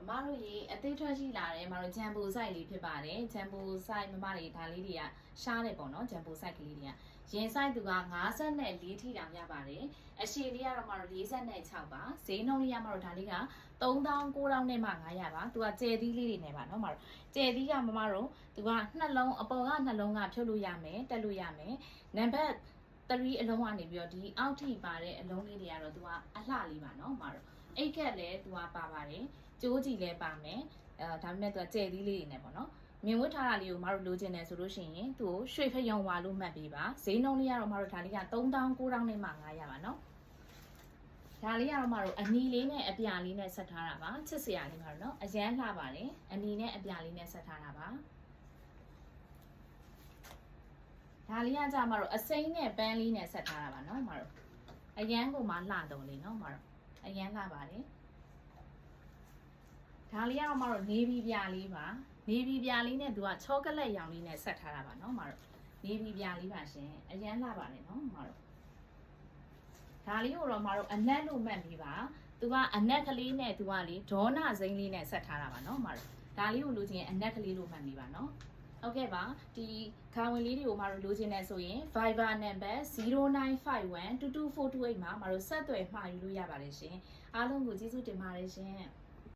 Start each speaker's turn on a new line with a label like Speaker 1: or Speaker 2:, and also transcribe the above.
Speaker 1: မတို့ရေအသေးထွက်ရှိလာတယ်မတို့ဂျမ်ဘိုဆိုင်လေးဖြစ်ပါတယ်ဂျမ်ဘိုဆိုင်မမတွေဒါလေးတွေကရှားတယ်ပေါ့နော်ဂျမ်ဘိုဆိုင်ကလေးတွေကရင်ဆိုင်သူက54ထိတောင်ရပါတယ်အရှည်လေးကတော့မတို့46ပါဈေးနှုန်းလေးရမတို့ဒါလေးက3900နဲ့မှ900ပါသူကကျဲသီးလေးတွေနဲ့ပါနော်မတို့ကျဲသီးကမမတို့သူကနှလုံးအပေါ်ကနှလုံးကဖြုတ်လို့ရမယ်တက်လို့ရမယ်နံပါတ်3အလုံးကနေပြီးတော့ဒီအောက်ထိပါတဲ့အလုံးလေးတွေကတော့သူကအလှလေးပါနော်မတို့အိတ်ကက်လည်းသူကပါပါတယ်ကျိုးကြည့်လဲပါမယ်ဒါပေမဲ့သူကကျဲသီးလေးတွေနဲ့ပေါ့နော်မြင်ဝတ်ထားတာလေးကိုမတို့လိုချင်တယ်ဆိုလို့ရှိရင်သူ့ကိုရွှေဖယုံဝါလို့မှတ်ပေးပါဈေးနှုန်းလေးကတော့မတို့ဒါလေးက3900နဲ့မှ900ပါနော်ဒါလေးကတော့မတို့အနီလေးနဲ့အပြာလေးနဲ့ဆက်ထားတာပါချစ်စရာလေးပါတော့အရန်လှပါတယ်အနီနဲ့အပြာလေးနဲ့ဆက်ထားတာပါဒါလေးကကြမတို့အစိမ်းနဲ့ပန်းလေးနဲ့ဆက်ထားတာပါနော်မတို့အရန်ကိုမှလှတော့လေးနော်မတို့အရန်လှပါတယ်ဒါလေးကတော့မတို့နေဗီပြာလေးပါနေဗီပြာလေးနဲ့သူကချောကလက်ရောင်လေးနဲ့ဆက်ထားတာပါနော်မတို့နေဗီပြာလေးပါရှင်အရန်လှပါတယ်နော်မတို့ဒါလေးကိုတော့မတို့အနက်လို့မှတ်ပြီးပါသူကအနက်ကလေးနဲ့သူကလေဒေါနာစိမ်းလေးနဲ့ဆက်ထားတာပါနော်မတို့ဒါလေးကိုလိုချင်ရင်အနက်ကလေးလို့မှတ်ပြီးပါနော်ဟုတ်ကဲ့ပါဒီခါဝင်လေးတွေကိုမတို့လိုချင်တယ်ဆိုရင် Viber number 0951224228မှာမတို့ဆက်သွယ်မှာယူလို့ရပါတယ်ရှင်အားလုံးကိုကျေးဇူးတင်ပါတယ်ရှင်